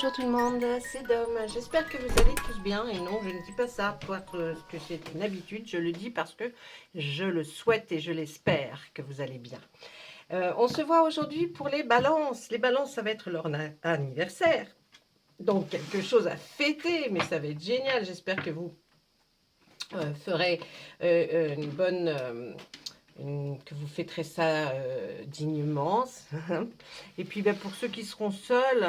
bonjour tout le monde, c'est Dom. J'espère que vous allez tous bien. Et non, je ne dis pas ça parce que c'est une habitude. Je le dis parce que je le souhaite et je l'espère que vous allez bien. On se voit aujourd'hui pour les balances. Les balances, ça va être leur anniversaire. Donc, quelque chose à fêter, mais ça va être génial. J'espère que vous ferez une bonne... que vous fêterez ça dignement. Et puis pour ceux qui seront seuls,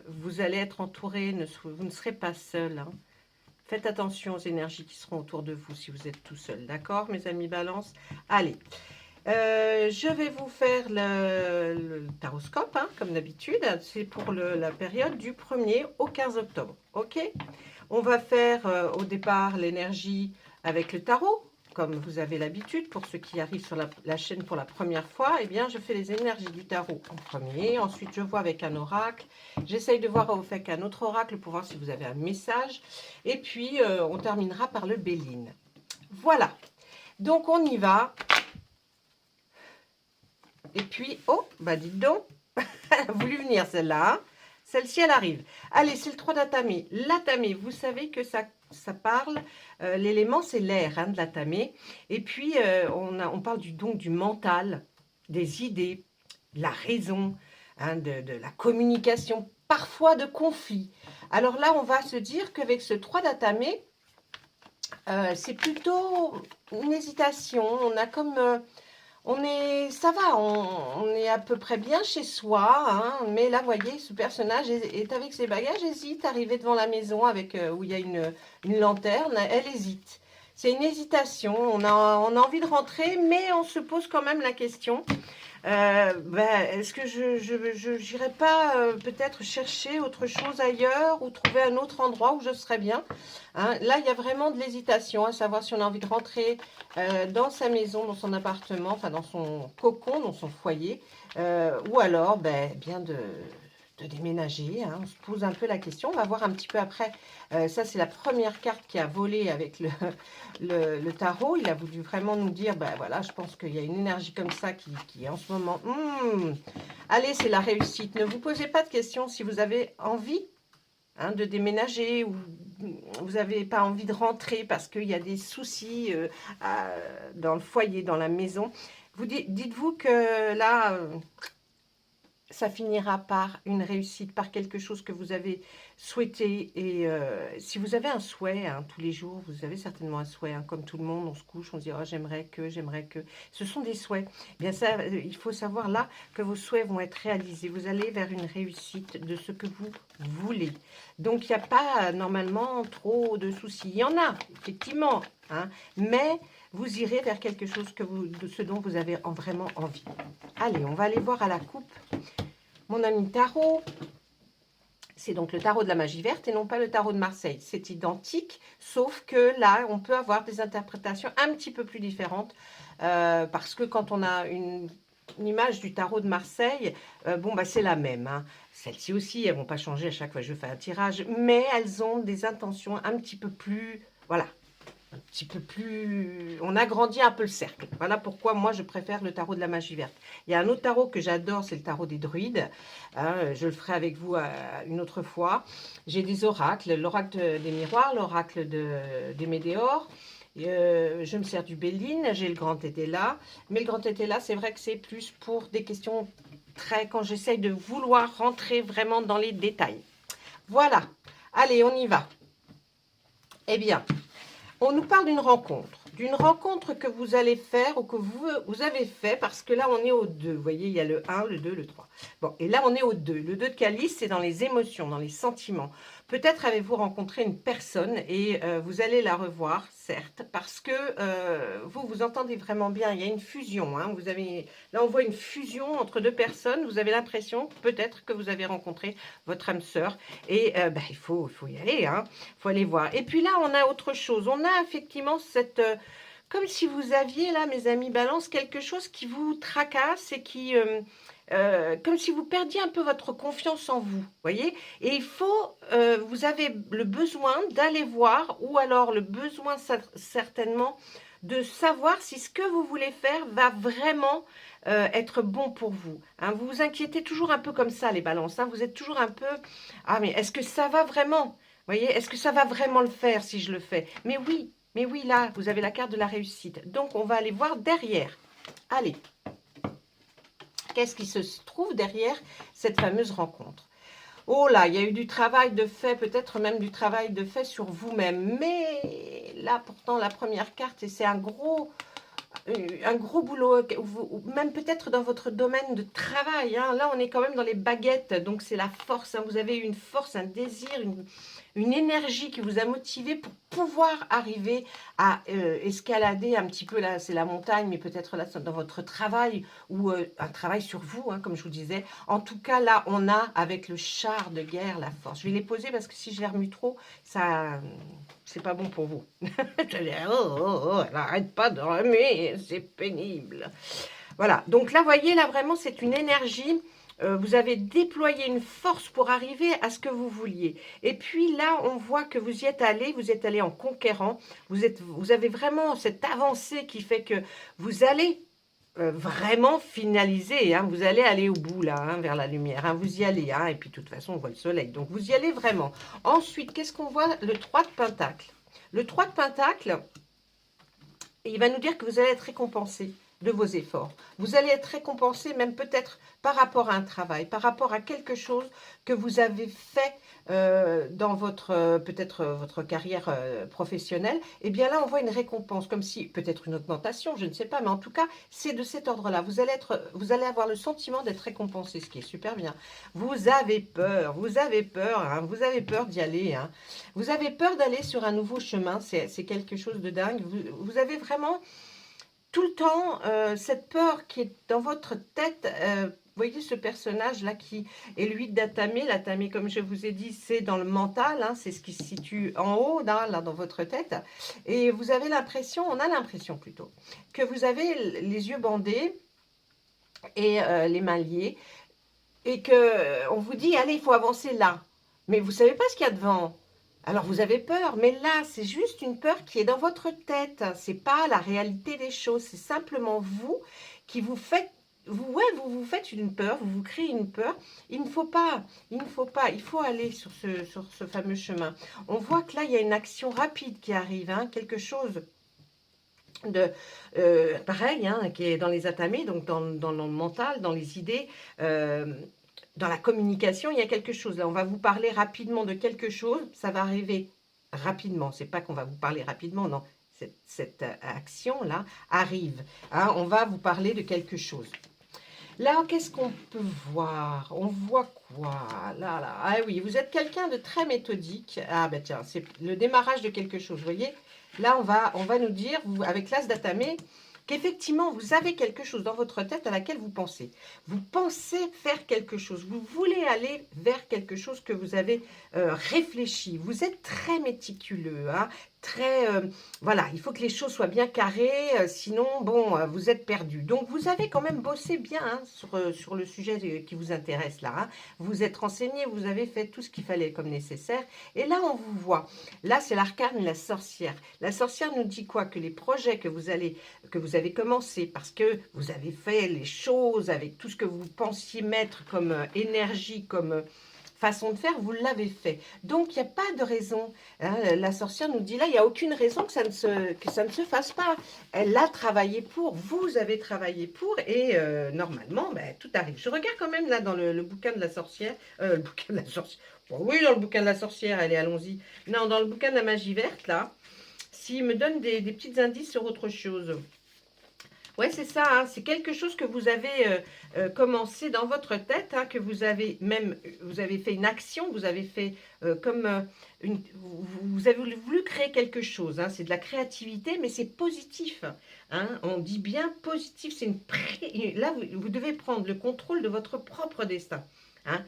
vous allez être entourés, vous ne serez pas seuls. Hein. Faites attention aux énergies qui seront autour de vous si vous êtes tout seul. D'accord, mes amis Balance? Allez, je vais vous faire le taroscope, hein, comme d'habitude. C'est pour la période du 1er au 15 octobre. Ok, on va faire au départ l'énergie avec le tarot. Comme vous avez l'habitude, pour ceux qui arrivent sur la chaîne pour la première fois, eh bien, je fais les énergies du tarot en premier. Ensuite, je vois avec un oracle. J'essaye de voir avec un autre oracle pour voir si vous avez un message. Et puis, on terminera par le Béline. Voilà. Donc, on y va. Et puis, oh, bah dites donc, elle a voulu venir celle-là. Hein. Celle-ci, elle arrive. Allez, c'est le 3 d'atamé. L'atamé, vous savez que ça parle, l'élément, c'est l'air hein, de l'atamé. Et puis, on parle donc du mental, des idées, de la raison, hein, de la communication, parfois de conflits. Alors là, on va se dire qu'avec ce 3 d'atamé, c'est plutôt une hésitation. On a comme... ça va, on est à peu près bien chez soi, hein, mais là, vous voyez, ce personnage est avec ses bagages, hésite, arrivé devant la maison avec où il y a une lanterne, elle hésite. C'est une hésitation, on a envie de rentrer, mais on se pose quand même la question. Est-ce que je n'irais pas peut-être chercher autre chose ailleurs ou trouver un autre endroit où je serais bien hein. Là, il y a vraiment de l'hésitation à savoir si on a envie de rentrer dans sa maison, dans son appartement, enfin dans son cocon, dans son foyer, ou alors bien de déménager. Hein. On se pose un peu la question. On va voir un petit peu après. Ça, c'est la première carte qui a volé avec le tarot. Il a voulu vraiment nous dire, voilà, je pense qu'il y a une énergie comme ça qui est en ce moment. Allez, c'est la réussite. Ne vous posez pas de questions si vous avez envie hein, de déménager ou vous n'avez pas envie de rentrer parce qu'il y a des soucis dans le foyer, dans la maison. Dites-vous que là... ça finira par une réussite, par quelque chose que vous avez souhaité. Et si vous avez un souhait, hein, tous les jours, vous avez certainement un souhait. Hein, comme tout le monde, on se couche, on se dit oh, j'aimerais que, j'aimerais que. Ce sont des souhaits. Eh bien ça, il faut savoir là que vos souhaits vont être réalisés. Vous allez vers une réussite de ce que vous voulez. Donc il n'y a pas normalement trop de soucis. Il y en a, effectivement. Hein, mais vous irez vers quelque chose de ce dont vous avez vraiment envie. Allez, on va aller voir à la coupe. Mon ami tarot, c'est donc le tarot de la magie verte et non pas le tarot de Marseille. C'est identique, sauf que là, on peut avoir des interprétations un petit peu plus différentes parce que quand on a une image du tarot de Marseille, c'est la même. Hein. Celles-ci aussi, elles ne vont pas changer à chaque fois que je fais un tirage, mais elles ont des intentions un petit peu plus... Voilà, un petit peu plus... On agrandit un peu le cercle. Voilà pourquoi moi je préfère le tarot de la magie verte. Il y a un autre tarot que j'adore, c'est le tarot des druides. Hein, je le ferai avec vous une autre fois. J'ai des oracles, l'oracle des miroirs, l'oracle des météores. Je me sers du Béline, j'ai le grand été là. Mais le grand été là, c'est vrai que c'est plus pour des questions quand j'essaye de vouloir rentrer vraiment dans les détails. Voilà. Allez, on y va. Eh bien... on nous parle d'une rencontre que vous allez faire ou que vous avez fait, parce que là, on est au 2. Vous voyez, il y a le 1, le 2, le 3. Bon, et là, on est au 2. Le 2 de calice, c'est dans les émotions, dans les sentiments. Peut-être avez-vous rencontré une personne et vous allez la revoir, certes, parce que vous entendez vraiment bien. Il y a une fusion. Hein, là, on voit une fusion entre deux personnes. Vous avez l'impression, peut-être, que vous avez rencontré votre âme sœur. Et il faut y aller, hein. Il faut aller voir. Et puis là, on a autre chose. On a effectivement cette... comme si vous aviez là, mes amis Balance, quelque chose qui vous tracasse et qui... comme si vous perdiez un peu votre confiance en vous, voyez. Et il faut... vous avez le besoin d'aller voir, ou alors le besoin certainement de savoir si ce que vous voulez faire va vraiment être bon pour vous. Hein. Vous vous inquiétez toujours un peu comme ça, les balances. Hein. Vous êtes toujours un peu, ah mais est-ce que ça va vraiment? Vous voyez, est-ce que ça va vraiment le faire si je le fais? Mais oui, là, vous avez la carte de la réussite. Donc, on va aller voir derrière. Allez, qu'est-ce qui se trouve derrière cette fameuse rencontre? Oh là, il y a eu du travail de fait, peut-être même du travail de fait sur vous-même. Mais là, pourtant, la première carte, et c'est un gros boulot, ou même peut-être dans votre domaine de travail. Hein. Là, on est quand même dans les baguettes, donc c'est la force. Hein. Vous avez une force, un désir, une énergie qui vous a motivé pour pouvoir arriver à escalader un petit peu, là c'est la montagne, mais peut-être là dans votre travail ou un travail sur vous, hein, comme je vous disais. En tout cas, là, on a avec le char de guerre la force. Je vais les poser parce que si je les remue trop, ça, c'est pas bon pour vous. Elle n'arrête pas de remuer, c'est pénible. Voilà, donc là, voyez, là vraiment, c'est une énergie. Vous avez déployé une force pour arriver à ce que vous vouliez. Et puis là, on voit que vous êtes allé en conquérant. Vous avez vraiment cette avancée qui fait que vous allez vraiment finaliser. Hein, vous allez aller au bout, là, hein, vers la lumière. Hein, vous y allez. Hein, et puis, de toute façon, on voit le soleil. Donc, vous y allez vraiment. Ensuite, qu'est-ce qu'on voit? Le 3 de Pentacle. Le 3 de Pentacle, il va nous dire que vous allez être récompensé de vos efforts. Vous allez être récompensé même peut-être par rapport à un travail, par rapport à quelque chose que vous avez fait dans votre peut-être votre carrière professionnelle. Et bien là, on voit une récompense, comme si peut-être une augmentation, je ne sais pas, mais en tout cas, c'est de cet ordre-là. Vous allez avoir le sentiment d'être récompensé, ce qui est super bien. Vous avez peur, hein, vous avez peur d'y aller. Hein. Vous avez peur d'aller sur un nouveau chemin, c'est quelque chose de dingue. Vous avez vraiment tout le temps cette peur qui est dans votre tête. Vous voyez ce personnage-là qui est lui d'Atamé. L'Atamé, comme je vous ai dit, c'est dans le mental. Hein, c'est ce qui se situe en haut, là, dans votre tête. Et vous avez l'impression, on a l'impression plutôt, que vous avez les yeux bandés et les mains liées. Et qu'on vous dit, allez, il faut avancer là. Mais vous ne savez pas ce qu'il y a devant. Alors vous avez peur, mais là, c'est juste une peur qui est dans votre tête. C'est pas la réalité des choses. C'est simplement vous qui vous faites, vous faites une peur, vous vous créez une peur. Il ne faut pas, il faut aller sur ce fameux chemin. On voit que là, il y a une action rapide qui arrive, hein, quelque chose de pareil, hein, qui est dans les atamés, donc dans le mental, dans les idées. Dans la communication, il y a quelque chose. Là, on va vous parler rapidement de quelque chose. Ça va arriver rapidement. C'est pas qu'on va vous parler rapidement, non. Cette action-là arrive. Hein, on va vous parler de quelque chose. Là, qu'est-ce qu'on peut voir? On voit quoi? Là. Ah oui, vous êtes quelqu'un de très méthodique. Ah ben tiens, c'est le démarrage de quelque chose. Vous voyez? Là, on va nous dire, vous, avec l'as d'Atamé, qu'effectivement, vous avez quelque chose dans votre tête à laquelle vous pensez. Vous pensez faire quelque chose. Vous voulez aller vers quelque chose que vous avez réfléchi. Vous êtes très méticuleux, hein, très... voilà, il faut que les choses soient bien carrées, sinon, bon, vous êtes perdu. Donc, vous avez quand même bossé bien hein, sur le sujet qui vous intéresse là. Hein. Vous êtes renseigné, vous avez fait tout ce qu'il fallait comme nécessaire. Et là, on vous voit. Là, c'est l'arcane de la sorcière. La sorcière nous dit quoi? Que les projets que vous avez commencé parce que vous avez fait les choses avec tout ce que vous pensiez mettre comme énergie, comme façon de faire, vous l'avez fait. Donc, il n'y a pas de raison. Hein, la sorcière nous dit là, il n'y a aucune raison que ça ne se fasse pas. Elle a travaillé pour, vous avez travaillé pour, et normalement, ben, tout arrive. Je regarde quand même là dans le bouquin de la sorcière. Le bouquin de la sorcière. Bon, oui, dans le bouquin de la sorcière, allez, allons-y. Non, dans le bouquin de la magie verte, là, s'il me donne des petits indices sur autre chose. Ouais, c'est ça, hein, c'est quelque chose que vous avez commencé dans votre tête, hein, que vous avez même, vous avez fait une action, vous avez fait vous avez voulu créer quelque chose, hein, c'est de la créativité, mais c'est positif, hein, on dit bien positif, c'est là, vous devez prendre le contrôle de votre propre destin. Hein.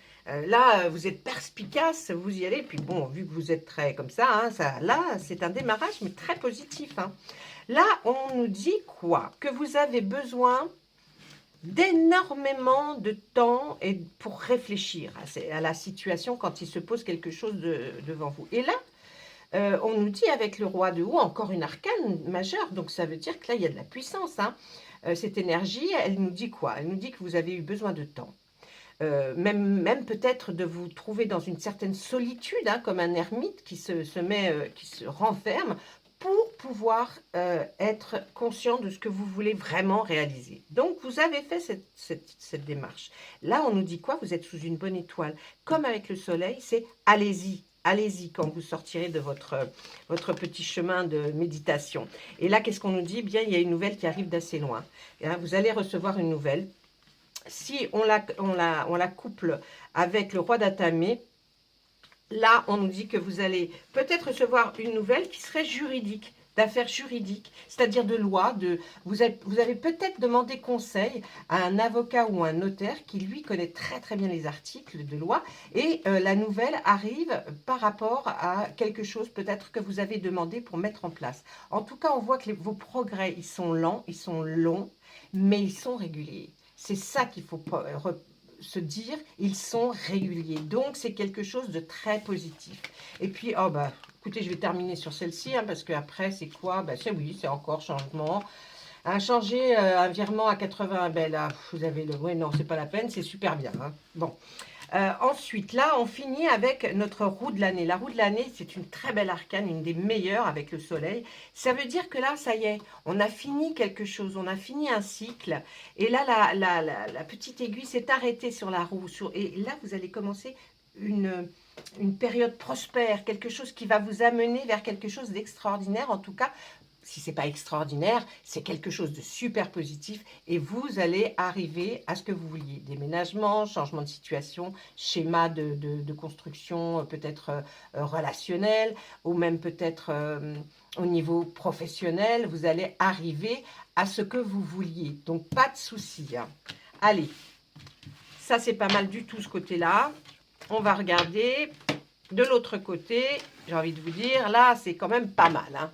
Là, vous êtes perspicace, vous y allez, puis bon, vu que vous êtes très comme ça, hein, là, c'est un démarrage, mais très positif, hein. Là, on nous dit quoi? Que vous avez besoin d'énormément de temps pour réfléchir à la situation quand il se pose quelque chose devant vous. Et là, On nous dit avec le roi de haut, encore une arcane majeure, donc ça veut dire que là, il y a de la puissance. Hein. Cette énergie, elle nous dit quoi? Elle nous dit que vous avez eu besoin de temps. Même peut-être de vous trouver dans une certaine solitude, hein, comme un ermite qui se renferme pour pouvoir être conscient de ce que vous voulez vraiment réaliser. Donc, vous avez fait cette démarche. Là, on nous dit quoi? Vous êtes sous une bonne étoile. Comme avec le soleil, c'est allez-y. Allez-y quand vous sortirez de votre petit chemin de méditation. Et là, qu'est-ce qu'on nous dit? Bien, il y a une nouvelle qui arrive d'assez loin. Hein, vous allez recevoir une nouvelle. Si on la couple avec le roi d'Atamé, là, on nous dit que vous allez peut-être recevoir une nouvelle qui serait juridique, d'affaires juridiques, c'est-à-dire de loi. Vous avez peut-être demandé conseil à un avocat ou un notaire qui, lui, connaît très très bien les articles de loi. Et la nouvelle arrive par rapport à quelque chose peut-être que vous avez demandé pour mettre en place. En tout cas, on voit que vos progrès, ils sont lents, ils sont longs, mais ils sont réguliers. C'est ça qu'il faut se dire, ils sont réguliers. Donc, c'est quelque chose de très positif. Et puis, oh bah, écoutez, je vais terminer sur celle-ci, hein, parce qu'après, c'est quoi? Bah, oui, c'est encore changement. Changer un virement à 80, ben là, vous avez le... Oui, non, c'est pas la peine, c'est super bien. Hein. Bon. Ensuite, là, on finit avec notre roue de l'année. La roue de l'année, c'est une très belle arcane, une des meilleures avec le soleil. Ça veut dire que là, ça y est, on a fini quelque chose, on a fini un cycle. Et là, la petite aiguille s'est arrêtée sur la roue. Et là, vous allez commencer une période prospère, quelque chose qui va vous amener vers quelque chose d'extraordinaire. En tout cas, si ce n'est pas extraordinaire, c'est quelque chose de super positif et vous allez arriver à ce que vous vouliez. Déménagement, changement de situation, schéma de construction peut-être relationnel ou même peut-être au niveau professionnel, vous allez arriver à ce que vous vouliez. Donc, pas de souci. Hein. Allez, ça c'est pas mal du tout ce côté-là. On va regarder de l'autre côté. J'ai envie de vous dire, là c'est quand même pas mal. Hein.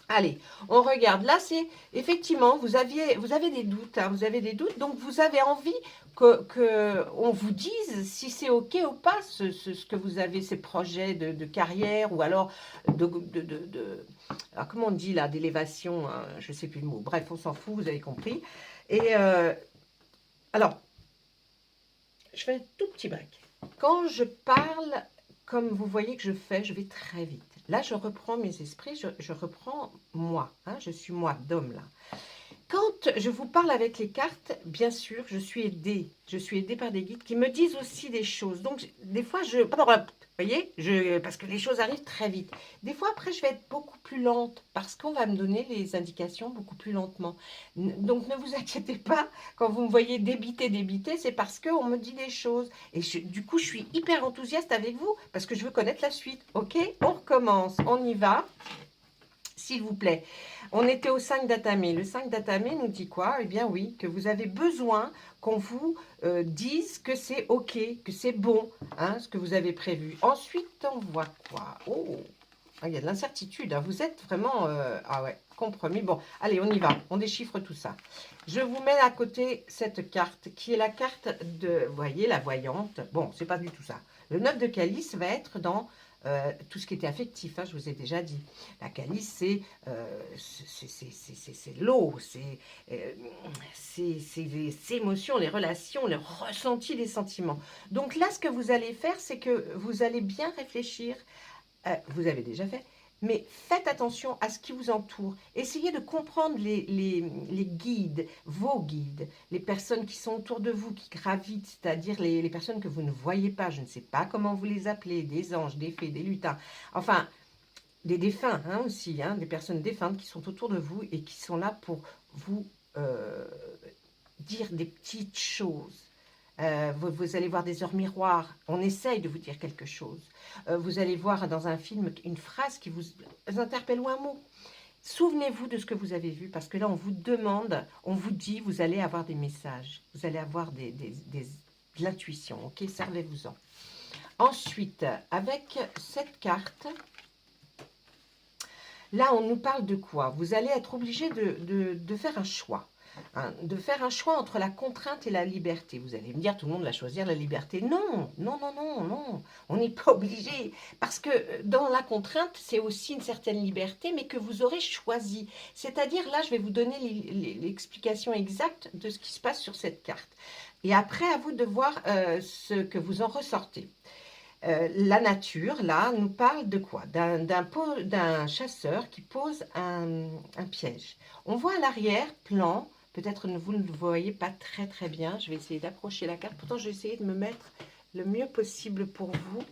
Allez, on regarde. Là, c'est effectivement, vous avez des doutes. Hein, vous avez des doutes, donc vous avez envie qu'on vous dise si c'est OK ou pas ce que vous avez, ces projets de carrière ou alors alors, comment on dit là, d'élévation, hein, je ne sais plus le mot. Bref, on s'en fout, vous avez compris. Et alors, je fais un tout petit break. Quand je parle, comme vous voyez que je fais, je vais très vite. Là, je reprends mes esprits, je reprends moi. Hein, je suis moi, d'homme, là. Quand je vous parle avec les cartes, bien sûr, je suis aidée. Je suis aidée par des guides qui me disent aussi des choses. Donc, des fois, vous voyez, parce que les choses arrivent très vite. Des fois, après, je vais être beaucoup plus lente parce qu'on va me donner les indications beaucoup plus lentement. Donc, ne vous inquiétez pas, quand vous me voyez débiter, c'est parce qu'on me dit des choses. Et du coup, je suis hyper enthousiaste avec vous parce que je veux connaître la suite. OK? On recommence, on y va. S'il vous plaît. On était au 5 d'Atamé. Le 5 d'Atamé nous dit quoi? Eh bien oui, que vous avez besoin qu'on vous dise que c'est OK, que c'est bon, hein, ce que vous avez prévu. Ensuite, on voit quoi? Oh, il y a de l'incertitude. Hein. Vous êtes vraiment... ah ouais, compromis. Bon, allez, on y va. On déchiffre tout ça. Je vous mets à côté cette carte qui est la carte de... Vous voyez, la voyante. Bon, c'est pas du tout ça. Le 9 de calice va être dans... tout ce qui était affectif, hein, je vous ai déjà dit. La calice, c'est l'eau, c'est les émotions, les relations, le ressenti des sentiments. Donc là, ce que vous allez faire, c'est que vous allez bien réfléchir. Vous avez déjà fait, mais faites attention à ce qui vous entoure. Essayez de comprendre les guides, vos guides, les personnes qui sont autour de vous, qui gravitent, c'est-à-dire les personnes que vous ne voyez pas. Je ne sais pas comment vous les appelez, des anges, des fées, des lutins. Enfin, des défunts hein, aussi, hein, des personnes défuntes qui sont autour de vous et qui sont là pour vous dire des petites choses. Vous allez voir des heures miroirs, on essaye de vous dire quelque chose. Vous allez voir dans un film une phrase qui vous interpelle ou un mot. Souvenez-vous de ce que vous avez vu, parce que là, on vous demande, on vous dit, vous allez avoir des messages, vous allez avoir de l'intuition, ok? Servez-vous-en. Ensuite, avec cette carte, là, on nous parle de quoi? Vous allez être obligé de faire un choix. hein, de faire un choix entre la contrainte et la liberté. Vous allez me dire, tout le monde va choisir la liberté. Non, non, non, non, non, on n'est pas obligé. Parce que dans la contrainte, c'est aussi une certaine liberté, mais que vous aurez choisi. C'est-à-dire, là, je vais vous donner l'explication exacte de ce qui se passe sur cette carte. Et après, à vous de voir ce que vous en ressortez. La nature, là, nous parle de quoi? D'un chasseur qui pose un piège. On voit à l'arrière-plan, peut-être vous ne le voyez pas très très bien, je vais essayer d'approcher la carte, pourtant je vais essayer de me mettre le mieux possible pour vous.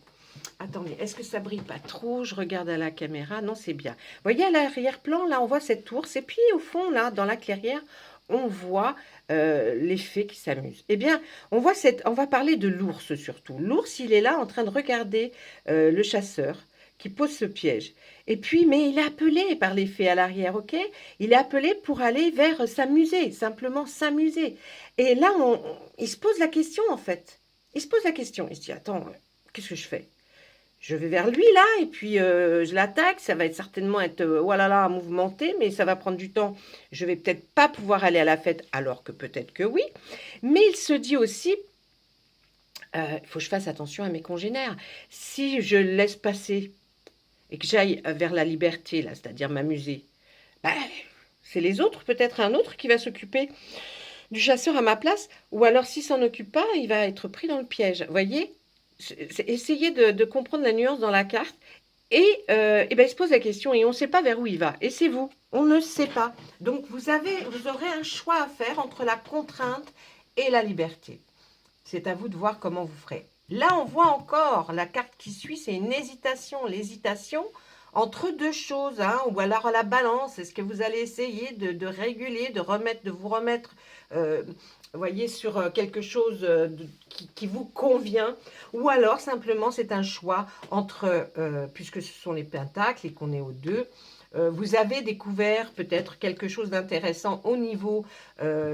Attendez, est-ce que ça brille pas trop? Je regarde à la caméra, non c'est bien. Vous voyez à l'arrière-plan, là on voit cette ours, et puis au fond, là, dans la clairière, on voit les fées qui s'amusent. Eh bien, on va parler de l'ours surtout. L'ours, il est là en train de regarder le chasseur qui pose ce piège. Et puis, mais il est appelé par les fées à l'arrière, ok? Il est appelé pour aller vers s'amuser, simplement s'amuser. Et là, il se pose la question en fait. Il se pose la question. Il se dit, attends, qu'est-ce que je fais? Je vais vers lui là et puis je l'attaque. Ça va certainement être oh là là, mouvementé, mais ça va prendre du temps. Je vais peut-être pas pouvoir aller à la fête, alors que peut-être que oui. Mais il se dit aussi, il faut que je fasse attention à mes congénères. Si je laisse passer et que j'aille vers la liberté, là, c'est-à-dire m'amuser, bah, c'est les autres, peut-être un autre qui va s'occuper du chasseur à ma place, ou alors s'il s'en occupe pas, il va être pris dans le piège. Vous voyez? Essayez de comprendre la nuance dans la carte. Et ben, il se pose la question et on ne sait pas vers où il va. Et c'est vous, on ne sait pas. Donc vous aurez un choix à faire entre la contrainte et la liberté. C'est à vous de voir comment vous ferez. Là, on voit encore la carte qui suit, c'est une hésitation. L'hésitation entre deux choses, hein, ou alors à la balance. Est-ce que vous allez essayer de réguler, de vous remettre, voyez, sur quelque chose qui vous convient, ou alors simplement c'est un choix entre, puisque ce sont les pentacles et qu'on est aux deux, vous avez découvert peut-être quelque chose d'intéressant au niveau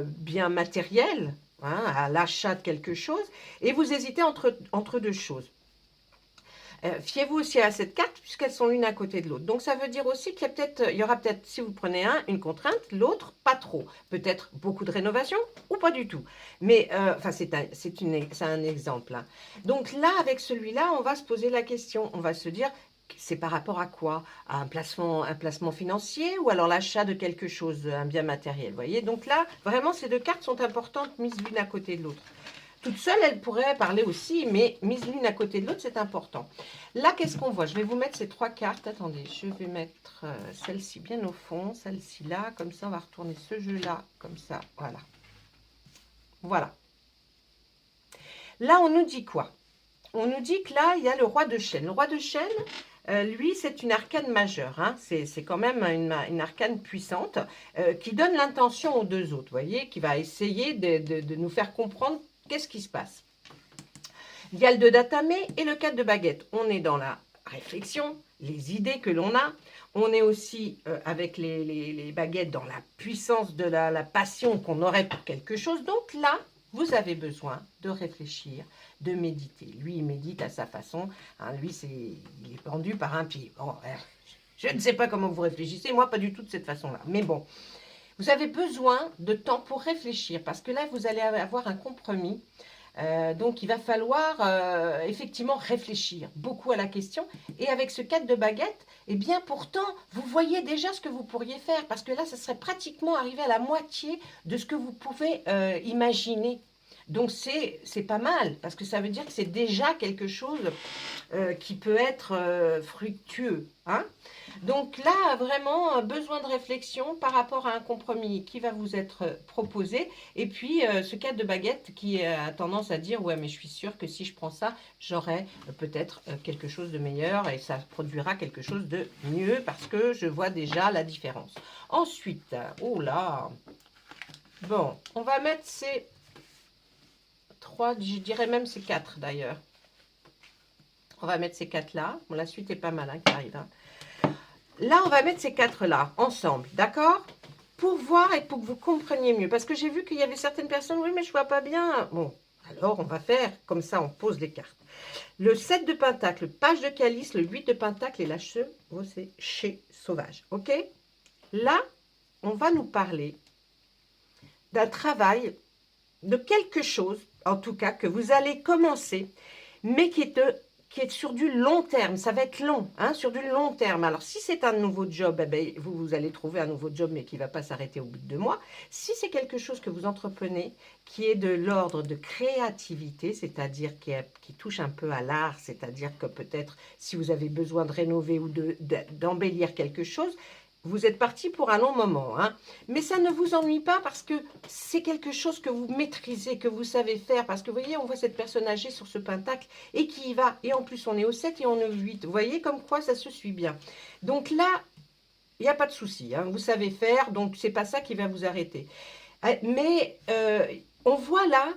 bien matériel, hein, à l'achat de quelque chose, et vous hésitez entre deux choses. Fiez-vous aussi à cette carte puisqu'elles sont l'une à côté de l'autre. Donc ça veut dire aussi il y aura peut-être, si vous prenez une contrainte, l'autre pas trop. Peut-être beaucoup de rénovation ou pas du tout. Mais enfin c'est un exemple. Hein. Donc là, avec celui-là, on va se poser la question. On va se dire, c'est par rapport à quoi? À un placement financier ou alors l'achat de quelque chose, un bien matériel. Vous voyez? Donc là, vraiment, ces deux cartes sont importantes, mises l'une à côté de l'autre. Toute seule, elle pourrait parler aussi, mais mise l'une à côté de l'autre, c'est important. Là, qu'est-ce qu'on voit? Je vais vous mettre ces trois cartes. Attendez, je vais mettre celle-ci bien au fond, celle-ci là, comme ça, on va retourner ce jeu-là, comme ça, voilà. Voilà. Là, on nous dit quoi? On nous dit que là, il y a le roi de chêne. Le roi de chêne, lui, c'est une arcane majeure. Hein. C'est quand même une arcane puissante qui donne l'intention aux deux autres, vous voyez, qui va essayer de nous faire comprendre qu'est-ce qui se passe. Il y a le 2 d'atamé et le 4 de baguette. On est dans la réflexion, les idées que l'on a. On est aussi avec les baguettes dans la puissance de la passion qu'on aurait pour quelque chose. Donc là, vous avez besoin de réfléchir, de méditer. Lui, il médite à sa façon. Hein, lui, il est pendu par un pied. Bon, je ne sais pas comment vous réfléchissez. Moi, pas du tout de cette façon-là. Mais bon, vous avez besoin de temps pour réfléchir. Parce que là, vous allez avoir un compromis. Donc, il va falloir effectivement réfléchir beaucoup à la question. Et avec ce 4 de baguette, eh bien, pourtant, vous voyez déjà ce que vous pourriez faire. Parce que là, ça serait pratiquement arrivé à la moitié de ce que vous pouvez imaginer. Donc, c'est pas mal. Parce que ça veut dire que c'est déjà quelque chose qui peut être fructueux. Hein? Donc là, vraiment, besoin de réflexion par rapport à un compromis qui va vous être proposé. Et puis, ce cas de baguette qui a tendance à dire, ouais, mais je suis sûre que si je prends ça, j'aurai peut-être quelque chose de meilleur et ça produira quelque chose de mieux parce que je vois déjà la différence. Ensuite, oh là, bon, on va mettre ces 3, je dirais même ces 4 d'ailleurs. On va mettre ces 4 là. Bon, la suite est pas mal hein, qui arrive. Hein. Là, on va mettre ces 4 là ensemble, d'accord? Pour voir et pour que vous compreniez mieux. Parce que j'ai vu qu'il y avait certaines personnes, oui, mais je ne vois pas bien. Bon, alors on va faire comme ça, on pose les cartes. Le 7 de pentacle, le page de calice, le 8 de pentacle et la chevauchée sauvage, ok? Là, on va nous parler d'un travail, de quelque chose, en tout cas, que vous allez commencer, mais qui est sur du long terme. Ça va être long, hein, sur du long terme. Alors, si c'est un nouveau job, eh ben, vous allez trouver un nouveau job, mais qui ne va pas s'arrêter au bout de 2 mois. Si c'est quelque chose que vous entreprenez, qui est de l'ordre de créativité, c'est-à-dire qui touche un peu à l'art, c'est-à-dire que peut-être si vous avez besoin de rénover ou d'embellir quelque chose, vous êtes parti pour un long moment, hein. Mais ça ne vous ennuie pas parce que c'est quelque chose que vous maîtrisez, que vous savez faire. Parce que vous voyez, on voit cette personne âgée sur ce pentacle et qui y va. Et en plus, on est au 7 et on est au 8. Vous voyez comme quoi ça se suit bien. Donc là, il n'y a pas de souci, hein. Vous savez faire, donc c'est pas ça qui va vous arrêter. Mais on voit là,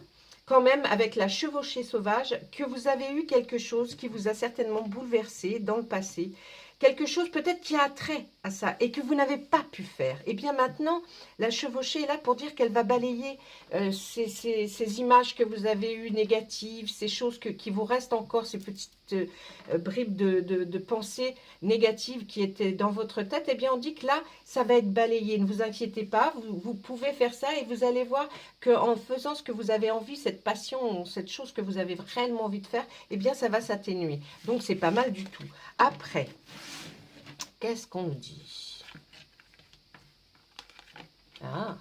quand même, avec la chevauchée sauvage, que vous avez eu quelque chose qui vous a certainement bouleversé dans le passé. Quelque chose peut-être qui a trait à ça et que vous n'avez pas pu faire. Et bien maintenant, la chevauchée est là pour dire qu'elle va balayer ces images que vous avez eues négatives, ces choses qui vous restent encore, ces petites bribes de pensées négatives qui étaient dans votre tête. Et bien on dit que là, ça va être balayé. Ne vous inquiétez pas, vous pouvez faire ça et vous allez voir qu'en faisant ce que vous avez envie, cette passion, cette chose que vous avez réellement envie de faire, eh bien ça va s'atténuer. Donc c'est pas mal du tout. Après, qu'est-ce qu'on nous dit? Ah.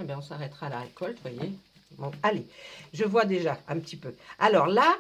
Eh bien, on s'arrêtera à la récolte, vous voyez. Bon, allez, je vois déjà un petit peu. Alors là,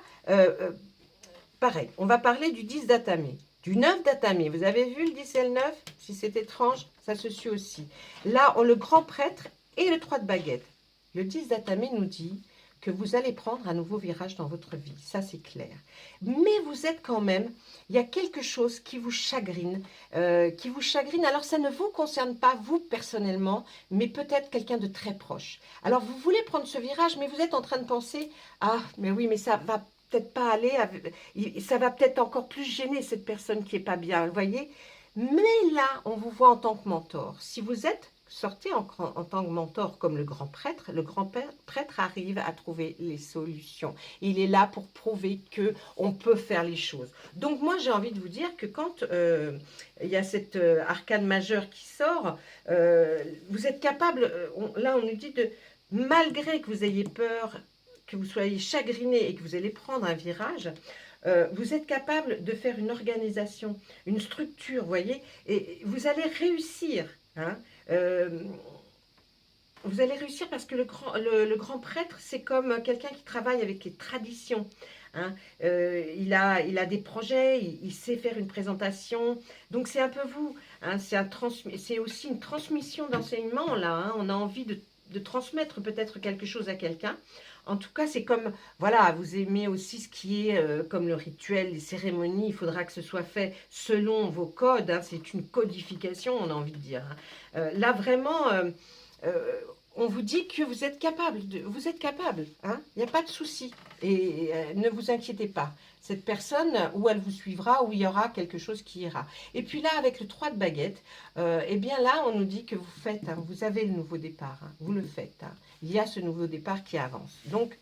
pareil, on va parler du 10 d'Atamé, du 9 d'Atamé. Vous avez vu le 10 et le 9? Si c'est étrange, ça se suit aussi. Là, on le grand prêtre et le 3 de baguette. Le 10 d'Atamé nous dit que vous allez prendre un nouveau virage dans votre vie. Ça, c'est clair. Mais vous êtes quand même, il y a quelque chose qui vous chagrine. Alors, ça ne vous concerne pas, vous, personnellement, mais peut-être quelqu'un de très proche. Alors, vous voulez prendre ce virage, mais vous êtes en train de penser, ah, mais oui, mais ça va peut-être pas aller, ça va peut-être encore plus gêner cette personne qui est pas bien, vous voyez. Mais là, on vous voit en tant que mentor. Si vous êtes sortez en tant que mentor comme le grand prêtre arrive à trouver les solutions. Il est là pour prouver que on peut faire les choses. Donc moi, j'ai envie de vous dire que quand il y a cette arcane majeure qui sort, vous êtes capable, là on nous dit de, malgré que vous ayez peur, que vous soyez chagriné et que vous allez prendre un virage, vous êtes capable de faire une organisation, une structure, vous voyez, et vous allez réussir, hein. Vous allez réussir parce que le grand prêtre, c'est comme quelqu'un qui travaille avec les traditions, hein. Il a des projets, il sait faire une présentation. Donc c'est un peu vous, hein, c'est aussi une transmission d'enseignement là, hein. On a envie de transmettre peut-être quelque chose à quelqu'un. En tout cas, c'est comme, voilà, vous aimez aussi ce qui est comme le rituel, les cérémonies, il faudra que ce soit fait selon vos codes, hein. C'est une codification, on a envie de dire, hein. Là, vraiment, on vous dit que vous êtes capable, hein. Il n'y a pas de souci. Et ne vous inquiétez pas. Cette personne, où elle vous suivra, où il y aura quelque chose qui ira. Et puis là, avec le 3 de baguette, eh bien là, on nous dit que vous faites, hein, vous avez le nouveau départ, hein, vous le faites, hein. Il y a ce nouveau départ qui avance. Donc,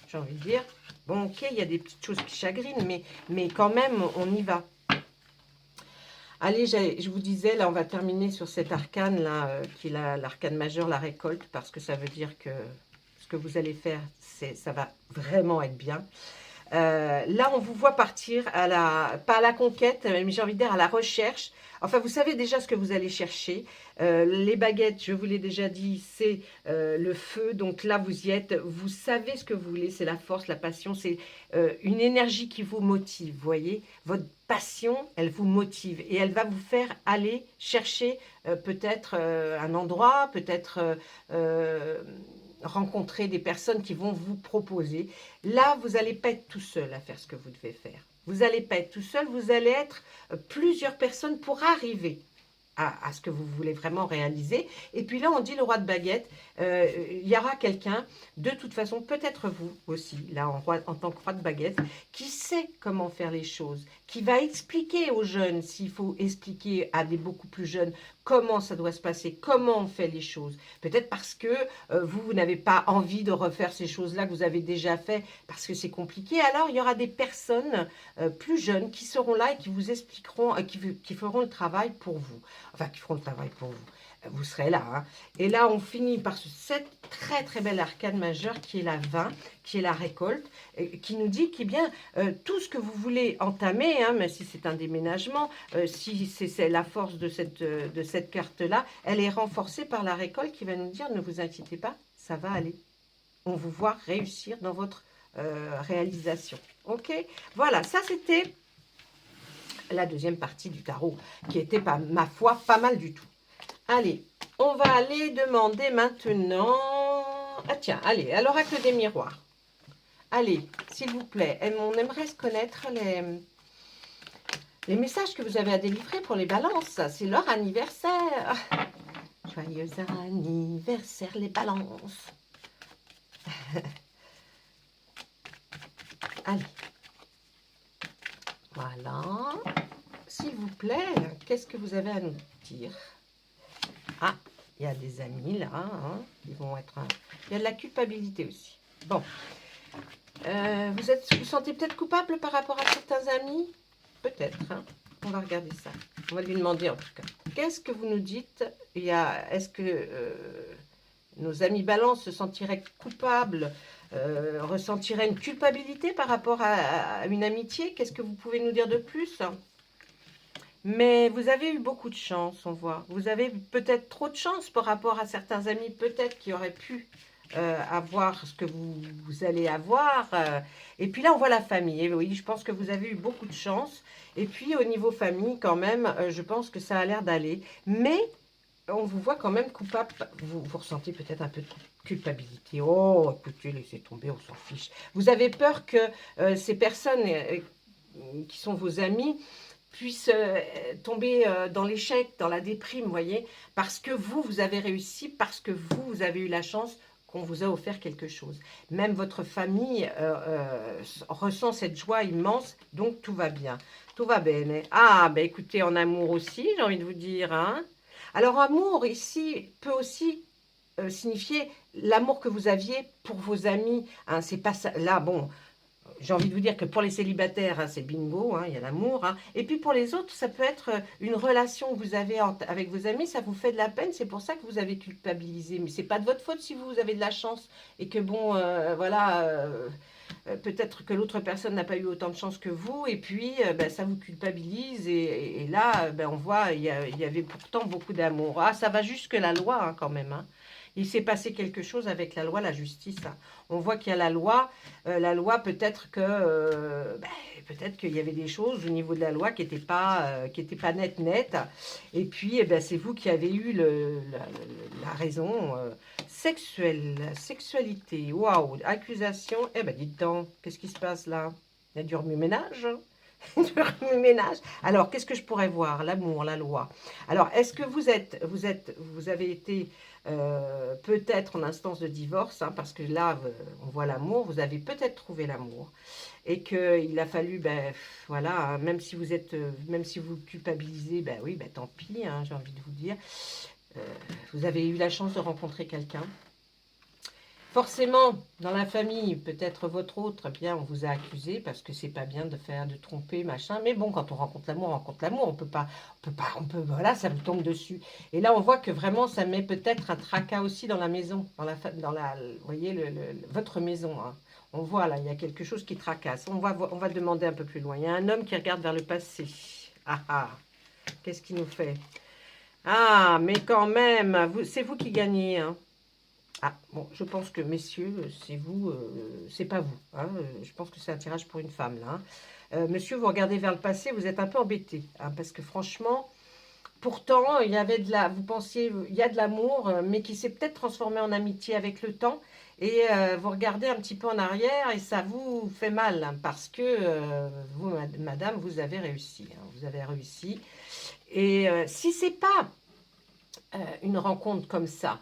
j'ai envie de dire, bon, ok, il y a des petites choses qui chagrinent, mais quand même, on y va. Allez, je vous disais, là, on va terminer sur cette arcane, là, qui est l'arcane majeure, la récolte, parce que ça veut dire que ce que vous allez faire, ça va vraiment être bien. Là, on vous voit partir pas à la conquête, mais j'ai envie de dire à la recherche. Enfin, vous savez déjà ce que vous allez chercher. Les baguettes, je vous l'ai déjà dit, c'est le feu. Donc là, vous y êtes. Vous savez ce que vous voulez. C'est la force, la passion. C'est une énergie qui vous motive, vous voyez. Votre passion, elle vous motive. Et elle va vous faire aller chercher peut-être un endroit, peut-être rencontrer des personnes qui vont vous proposer. Là, vous n'allez pas être tout seul à faire ce que vous devez faire. Vous n'allez pas être tout seul, vous allez être plusieurs personnes pour arriver à ce que vous voulez vraiment réaliser. Et puis là, on dit le roi de baguette, il y aura quelqu'un, de toute façon, peut-être vous aussi, là, en tant que roi de baguette, qui sait comment faire les choses, qui va expliquer aux jeunes, s'il faut expliquer à des beaucoup plus jeunes, comment ça doit se passer, comment on fait les choses. Peut-être parce que vous n'avez pas envie de refaire ces choses-là que vous avez déjà fait, parce que c'est compliqué. Alors, il y aura des personnes plus jeunes qui seront là et qui vous expliqueront, qui feront le travail pour vous. Enfin, qui feront le travail pour vous. Vous serez là. Hein. Et là, on finit par cette très très belle arcane majeure qui est la 20, qui est la récolte, qui nous dit que bien, tout ce que vous voulez entamer, hein, même si c'est un déménagement, si c'est la force de cette carte-là, elle est renforcée par la récolte qui va nous dire ne vous inquiétez pas, ça va aller. On vous voit réussir dans votre réalisation. Ok. Voilà, ça c'était la deuxième partie du tarot, qui était, ma foi, pas mal du tout. Allez, on va aller demander maintenant... Ah tiens, allez, à l'oracle des miroirs. Allez, s'il vous plaît, on aimerait se connaître les messages que vous avez à délivrer pour les balances. C'est leur anniversaire. Joyeux anniversaire, les balances. Allez. Voilà. S'il vous plaît, qu'est-ce que vous avez à nous dire? Ah, il y a des amis là, hein, qui vont être... Il y a de la culpabilité aussi. Bon. Vous sentez peut-être coupable par rapport à certains amis? Peut-être. Hein. On va regarder ça. On va lui demander en tout cas. Qu'est-ce que vous nous dites? Est-ce que nos amis balance se sentiraient coupables, ressentiraient une culpabilité par rapport à une amitié? Qu'est-ce que vous pouvez nous dire de plus? Mais vous avez eu beaucoup de chance, on voit. Vous avez peut-être trop de chance par rapport à certains amis, peut-être qui auraient pu avoir ce que vous allez avoir. Et puis là, on voit la famille. Et oui, je pense que vous avez eu beaucoup de chance. Et puis, au niveau famille, quand même, je pense que ça a l'air d'aller. Mais on vous voit quand même coupable. Vous ressentez peut-être un peu de culpabilité. Oh, écoutez, laissez tomber, on s'en fiche. Vous avez peur que ces personnes qui sont vos amis puissent tomber dans l'échec, dans la déprime, vous voyez, parce que vous avez réussi, parce que vous avez eu la chance qu'on vous a offert quelque chose. Même votre famille ressent cette joie immense, donc tout va bien. Tout va bien. Ah, ben écoutez, en amour aussi, j'ai envie de vous dire. Hein. Alors, amour, ici, peut aussi signifier l'amour que vous aviez pour vos amis. Hein, c'est pas ça. Là, bon, j'ai envie de vous dire que pour les célibataires, hein, c'est bingo, hein, il y a l'amour. Hein. Et puis pour les autres, ça peut être une relation que vous avez avec vos amis, ça vous fait de la peine, c'est pour ça que vous avez culpabilisé. Mais c'est pas de votre faute si vous avez de la chance et que bon, voilà, peut-être que l'autre personne n'a pas eu autant de chance que vous, et puis ben, ça vous culpabilise. Et là, ben, on voit, il y avait pourtant beaucoup d'amour. Ah, ça va jusque la loi hein, quand même. Hein. Il s'est passé quelque chose avec la loi, la justice. Hein. On voit qu'il y a la loi peut-être que peut-être qu'il y avait des choses au niveau de la loi qui n'étaient pas nettes. Et puis, eh ben, c'est vous qui avez eu la raison sexuelle, la sexualité. Waouh, accusation. Eh ben, dites donc, qu'est-ce qui se passe là? Il y a du remue-ménage. Du remue-ménage. Alors, qu'est-ce que je pourrais voir? L'amour, la loi. Alors, est-ce que vous avez été peut-être en instance de divorce, hein, parce que là, on voit l'amour, vous avez peut-être trouvé l'amour, et qu'il a fallu, ben, voilà, hein, même si vous culpabilisez, ben oui, ben tant pis, hein, j'ai envie de vous dire, vous avez eu la chance de rencontrer quelqu'un. Forcément, dans la famille, peut-être votre autre, eh bien, on vous a accusé parce que c'est pas bien de tromper, machin. Mais bon, quand on rencontre l'amour, voilà, ça vous tombe dessus. Et là, on voit que vraiment, ça met peut-être un tracas aussi dans la maison, vous voyez, votre maison. Hein. On voit là, il y a quelque chose qui tracasse. On va demander un peu plus loin. Il y a un homme qui regarde vers le passé. Ah ah, qu'est-ce qu'il nous fait? Ah, mais quand même, c'est vous qui gagnez, hein. Ah, bon, je pense que, messieurs, c'est vous, c'est pas vous. Hein, je pense que c'est un tirage pour une femme, là. Hein. Monsieur, vous regardez vers le passé, vous êtes un peu embêté. Hein, parce que franchement, pourtant, vous pensiez, il y a de l'amour, mais qui s'est peut-être transformé en amitié avec le temps. Et vous regardez un petit peu en arrière et ça vous fait mal. Hein, parce que vous, madame, vous avez réussi. Hein, vous avez réussi. Et si c'est pas une rencontre comme ça,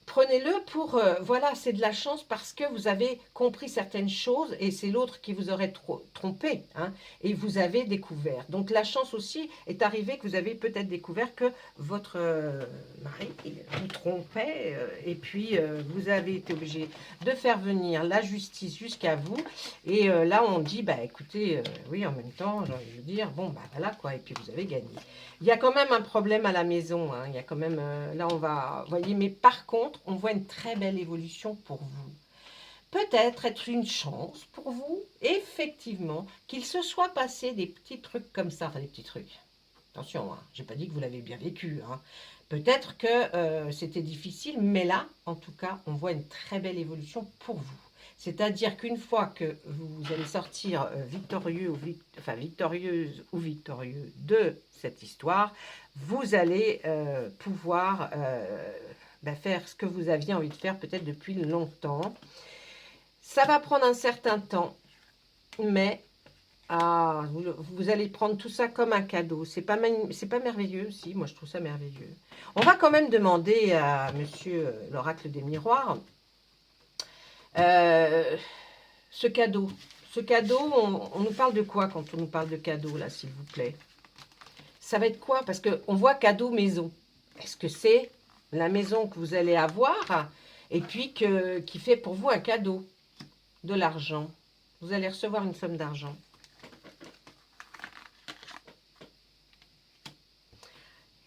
Prenez-le pour, voilà, c'est de la chance parce que vous avez compris certaines choses et c'est l'autre qui vous aurait trompé, hein, et vous avez découvert. Donc la chance aussi est arrivée que vous avez peut-être découvert que votre mari il vous trompait et puis vous avez été obligé de faire venir la justice jusqu'à vous. Et là on dit, bah écoutez, oui en même temps, j'ai envie de dire, bon bah voilà quoi, et puis vous avez gagné. Il y a quand même un problème à la maison, hein. Il y a quand même, là on va, vous voyez, mais par contre, on voit une très belle évolution pour vous. Peut-être être une chance pour vous, effectivement, qu'il se soit passé des petits trucs comme ça, enfin des petits trucs. Attention, hein, je n'ai pas dit que vous l'avez bien vécu, hein. Peut-être que c'était difficile, mais là, en tout cas, on voit une très belle évolution pour vous. C'est-à-dire qu'une fois que vous allez sortir victorieux ou enfin, victorieuse ou victorieux de cette histoire, vous allez pouvoir faire ce que vous aviez envie de faire peut-être depuis longtemps. Ça va prendre un certain temps, mais vous allez prendre tout ça comme un cadeau. C'est pas merveilleux aussi. Moi, je trouve ça merveilleux. On va quand même demander à monsieur l'oracle des miroirs ce cadeau. Ce cadeau, on nous parle de quoi quand on nous parle de cadeau, là, s'il vous plaît? Ça va être quoi? Parce qu'on voit cadeau maison. Est-ce que c'est la maison que vous allez avoir et puis qui fait pour vous un cadeau? De l'argent. Vous allez recevoir une somme d'argent.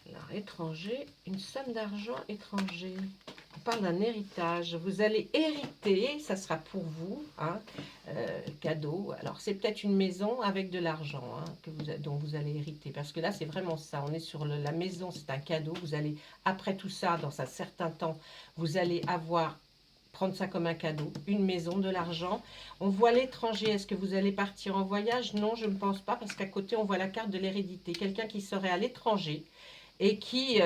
Alors, étranger, une somme d'argent étranger. On parle d'un héritage. Vous allez hériter, ça sera pour vous, hein, cadeau. Alors, c'est peut-être une maison avec de l'argent hein, dont vous allez hériter. Parce que là, c'est vraiment ça. On est sur la maison, c'est un cadeau. Vous allez, après tout ça, dans un certain temps, vous allez prendre ça comme un cadeau, une maison, de l'argent. On voit l'étranger. Est-ce que vous allez partir en voyage? Non, je ne pense pas, parce qu'à côté, on voit la carte de l'hérédité. Quelqu'un qui serait à l'étranger et qui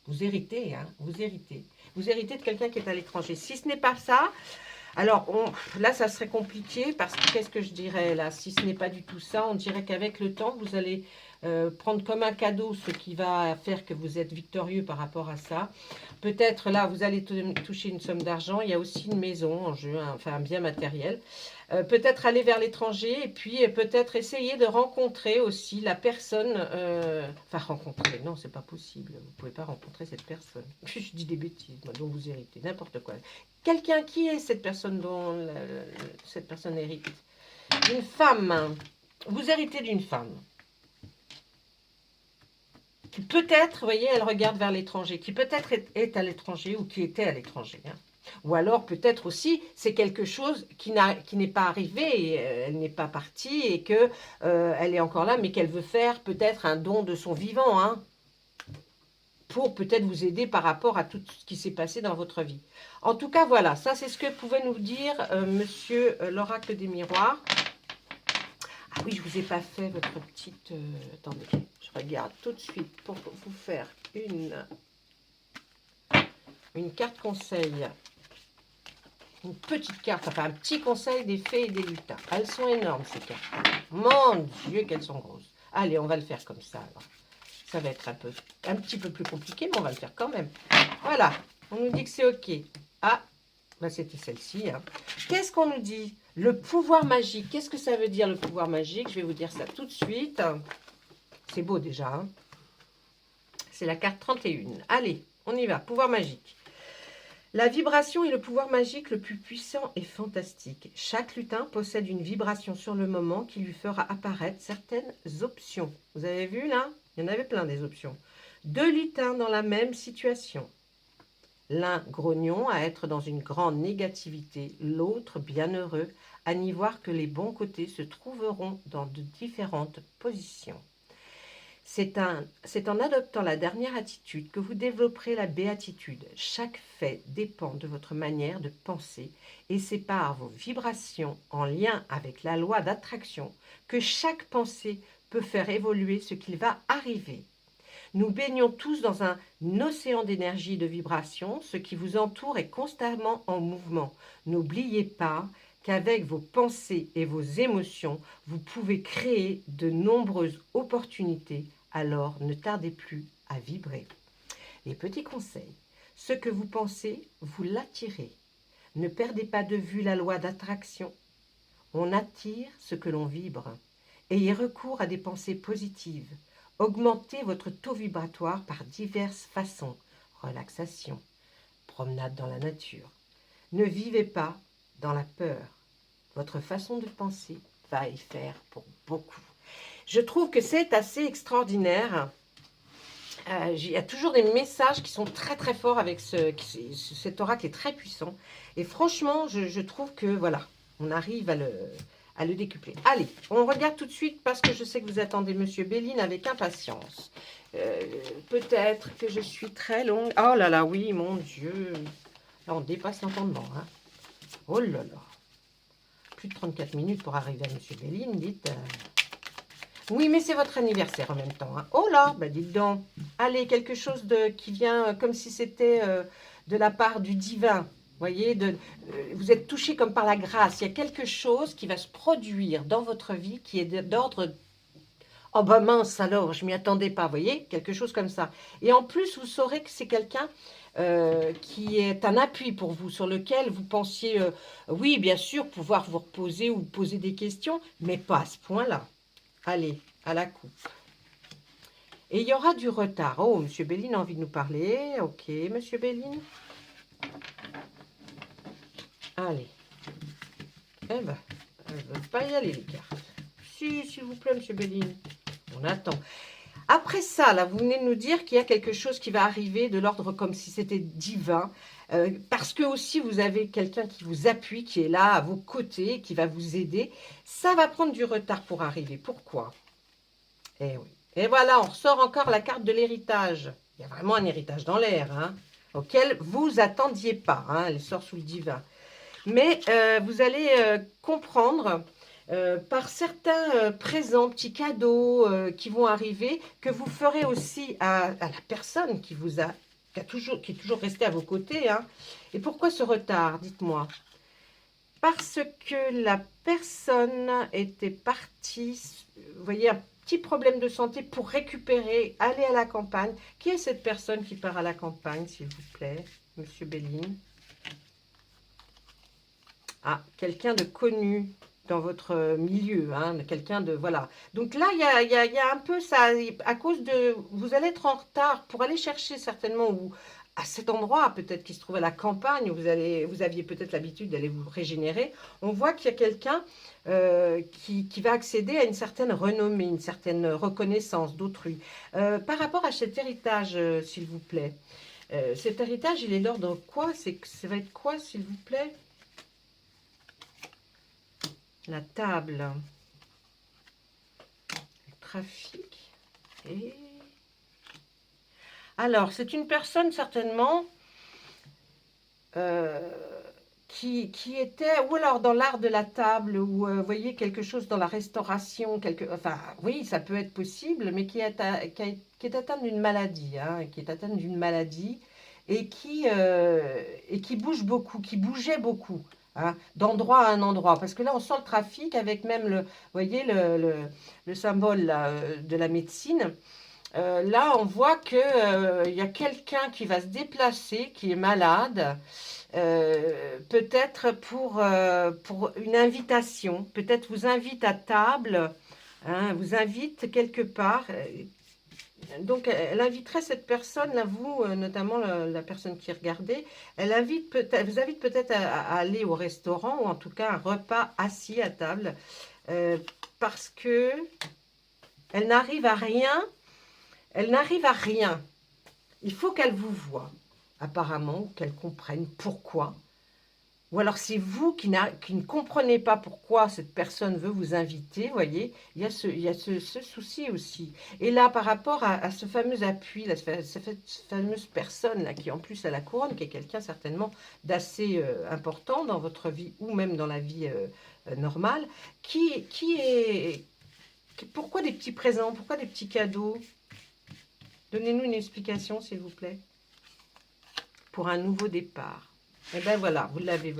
vous héritez, hein, vous héritez. Vous héritez de quelqu'un qui est à l'étranger. Si ce n'est pas ça, alors là, ça serait compliqué parce que qu'est-ce que je dirais là? Si ce n'est pas du tout ça, on dirait qu'avec le temps, vous allez prendre comme un cadeau ce qui va faire que vous êtes victorieux par rapport à ça. Peut-être là, vous allez toucher une somme d'argent. Il y a aussi une maison en jeu, hein, enfin un bien matériel. Peut-être aller vers l'étranger et puis peut-être essayer de rencontrer aussi la personne. Enfin, rencontrer, non, c'est pas possible. Vous ne pouvez pas rencontrer cette personne. Je dis des bêtises, moi, dont vous héritez, n'importe quoi. Quelqu'un, qui est cette personne dont cette personne hérite? Une femme. Vous héritez d'une femme. Qui peut-être, vous voyez, elle regarde vers l'étranger, qui peut-être est à l'étranger ou qui était à l'étranger. Hein. Ou alors peut-être aussi c'est quelque chose qui n'est pas arrivé, et, elle n'est pas partie et que elle est encore là, mais qu'elle veut faire peut-être un don de son vivant, hein, pour peut-être vous aider par rapport à tout ce qui s'est passé dans votre vie. En tout cas, voilà, ça c'est ce que pouvait nous dire monsieur l'oracle des miroirs. Ah oui, je ne vous ai pas fait votre petite... attendez, je regarde tout de suite pour vous faire une carte conseil. Une petite carte, enfin un petit conseil des fées et des lutins. Elles sont énormes ces cartes. Mon Dieu, qu'elles sont grosses. Allez, on va le faire comme ça alors. Ça va être un petit peu plus compliqué, mais on va le faire quand même. Voilà, on nous dit que c'est OK. Ah, bah c'était celle-ci. Hein. Qu'est-ce qu'on nous dit? Le pouvoir magique. Qu'est-ce que ça veut dire le pouvoir magique? Je vais vous dire ça tout de suite. C'est beau déjà. Hein. C'est la carte 31. Allez, on y va. Pouvoir magique. La vibration est le pouvoir magique le plus puissant et fantastique. Chaque lutin possède une vibration sur le moment qui lui fera apparaître certaines options. Vous avez vu là? Il y en avait plein des options. Deux lutins dans la même situation. L'un grognon à être dans une grande négativité, l'autre bienheureux à n'y voir que les bons côtés se trouveront dans de différentes positions. C'est en adoptant la dernière attitude que vous développerez la béatitude. Chaque fait dépend de votre manière de penser et c'est par vos vibrations en lien avec la loi d'attraction que chaque pensée peut faire évoluer ce qu'il va arriver. Nous baignons tous dans un océan d'énergie et de vibrations. Ce qui vous entoure est constamment en mouvement. N'oubliez pas qu'avec vos pensées et vos émotions, vous pouvez créer de nombreuses opportunités. Alors, ne tardez plus à vibrer. Les petits conseils. Ce que vous pensez, vous l'attirez. Ne perdez pas de vue la loi d'attraction. On attire ce que l'on vibre. Ayez recours à des pensées positives. Augmentez votre taux vibratoire par diverses façons. Relaxation, promenade dans la nature. Ne vivez pas dans la peur. Votre façon de penser va y faire pour beaucoup. Je trouve que c'est assez extraordinaire. Il y a toujours des messages qui sont très très forts avec cet oracle est très puissant. Et franchement, je trouve que voilà, on arrive à le décupler. Allez, on regarde tout de suite parce que je sais que vous attendez Monsieur Béline avec impatience. Peut-être que je suis très longue. Oh là là, oui, mon Dieu. Là, on dépasse l'entendement. Hein. Oh là là. Plus de 34 minutes pour arriver à Monsieur Béline, dites. Oui, mais c'est votre anniversaire en même temps. Hein. Oh là, bah dites donc. Allez, quelque chose qui vient comme si c'était de la part du divin. Voyez, vous êtes touché comme par la grâce. Il y a quelque chose qui va se produire dans votre vie qui est d'ordre... Oh bah mince alors, je m'y attendais pas, voyez, quelque chose comme ça. Et en plus, vous saurez que c'est quelqu'un qui est un appui pour vous, sur lequel vous pensiez, oui, bien sûr, pouvoir vous reposer ou poser des questions, mais pas à ce point-là. Allez, à la coupe. Et il y aura du retard. Oh, Monsieur Béline a envie de nous parler. Ok, Monsieur Béline. Allez. Eh ben, elle ne veut pas y aller, les cartes. Si, s'il vous plaît, Monsieur Béline. On attend. Après ça, là, vous venez de nous dire qu'il y a quelque chose qui va arriver de l'ordre comme si c'était divin. Parce que aussi, vous avez quelqu'un qui vous appuie, qui est là à vos côtés, qui va vous aider. Ça va prendre du retard pour arriver. Pourquoi? Eh oui. Et voilà, on ressort encore la carte de l'héritage. Il y a vraiment un héritage dans l'air, hein, auquel vous attendiez pas. Hein, elle sort sous le divin. Mais vous allez comprendre par certains présents, petits cadeaux qui vont arriver, que vous ferez aussi à la personne qui est toujours restée à vos côtés. Hein. Et pourquoi ce retard? Dites-moi. Parce que la personne était partie, vous voyez, un petit problème de santé pour récupérer, aller à la campagne. Qui est cette personne qui part à la campagne, s'il vous plaît, Monsieur Béline? Ah, quelqu'un de connu dans votre milieu, hein, quelqu'un de... Voilà. Donc là, il y a un peu ça, à cause de... Vous allez être en retard pour aller chercher certainement, ou à cet endroit, peut-être qui se trouve à la campagne, où vous aviez peut-être l'habitude d'aller vous régénérer. On voit qu'il y a quelqu'un qui va accéder à une certaine renommée, une certaine reconnaissance d'autrui. Par rapport à cet héritage, s'il vous plaît, cet héritage, il est d'ordre quoi? Ça va être quoi, s'il vous plaît? La table, le trafic, et... Alors, c'est une personne certainement qui était, ou alors dans l'art de la table, ou vous voyez, quelque chose dans la restauration, enfin, oui, ça peut être possible, mais qui est atteint d'une maladie, hein, qui est atteinte d'une maladie, et qui bouge beaucoup, qui bougeait beaucoup. Hein, d'endroit à un endroit, parce que là on sent le trafic avec même vous voyez le symbole là, de la médecine. Là on voit que il y a quelqu'un qui va se déplacer, qui est malade, peut-être pour une invitation, peut-être vous invite à table, hein, vous invite quelque part. Donc, elle inviterait cette personne, là, vous, notamment la personne qui regardait, elle vous invite peut-être à aller au restaurant, ou en tout cas un repas assis à table, parce que elle n'arrive à rien, Il faut qu'elle vous voie, apparemment, qu'elle comprenne pourquoi. Ou alors c'est vous qui ne comprenez pas pourquoi cette personne veut vous inviter, vous voyez, il y a ce souci aussi. Et là, par rapport à ce fameux appui, là, cette fameuse personne là, qui en plus a la couronne, qui est quelqu'un certainement d'assez important dans votre vie, ou même dans la vie normale, pourquoi des petits présents, pourquoi des petits cadeaux? Donnez-nous une explication, s'il vous plaît, pour un nouveau départ. Et bien voilà, vous l'avez,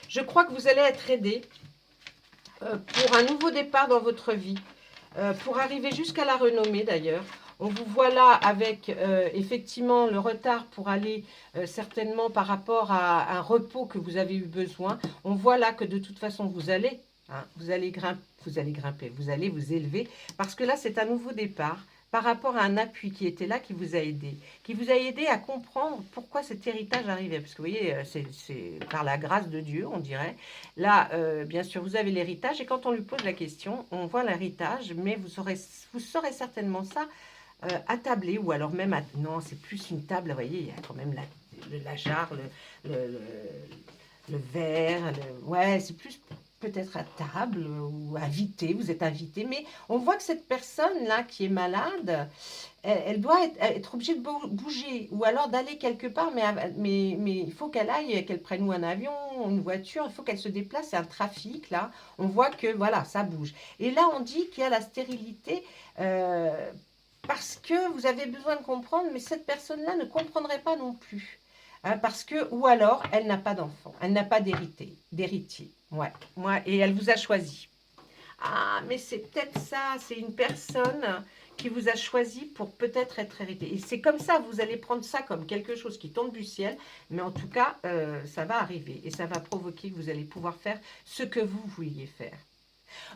je crois que vous allez être aidé pour un nouveau départ dans votre vie, pour arriver jusqu'à la renommée d'ailleurs. On vous voit là avec effectivement le retard pour aller certainement par rapport à un repos que vous avez eu besoin. On voit là que de toute façon vous allez, hein, vous allez grimper, vous allez vous élever parce que là c'est un nouveau départ par rapport à un appui qui était là, qui vous a aidé à comprendre pourquoi cet héritage arrivait. Parce que vous voyez, c'est par la grâce de Dieu, on dirait. Là, bien sûr, vous avez l'héritage, et quand on lui pose la question, on voit l'héritage, mais vous saurez certainement ça attablé, ou alors même, non, c'est plus une table, vous voyez, il y a quand même la jarre, le verre, ouais, c'est plus peut-être à table ou invité, vous êtes invité, mais on voit que cette personne-là qui est malade, elle doit être obligée de bouger, ou alors d'aller quelque part, mais il faut qu'elle aille, qu'elle prenne ou un avion, une voiture, il faut qu'elle se déplace, c'est un trafic, là, on voit que, voilà, ça bouge. Et là, on dit qu'il y a la stérilité, parce que vous avez besoin de comprendre, mais cette personne-là ne comprendrait pas non plus. Hein, parce que, ou alors, elle n'a pas d'enfant, elle n'a pas d'héritier. Ouais, et elle vous a choisi. Ah, mais c'est peut-être ça, c'est une personne qui vous a choisi pour peut-être être héritée. Et c'est comme ça, vous allez prendre ça comme quelque chose qui tombe du ciel, mais en tout cas, ça va arriver et ça va provoquer que vous allez pouvoir faire ce que vous vouliez faire.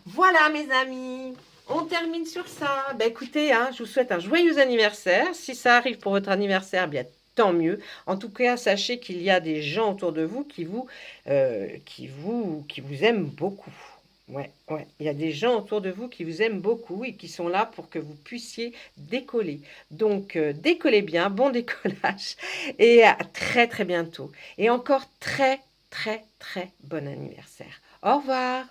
Voilà mes amis, on termine sur ça. Ben, écoutez, hein, je vous souhaite un joyeux anniversaire. Si ça arrive pour votre anniversaire, bien tant mieux. En tout cas, sachez qu'il y a des gens autour de vous qui vous aiment beaucoup. Ouais, il y a des gens autour de vous qui vous aiment beaucoup et qui sont là pour que vous puissiez décoller. Donc, décollez bien, bon décollage et à très très bientôt. Et encore très très très bon anniversaire. Au revoir.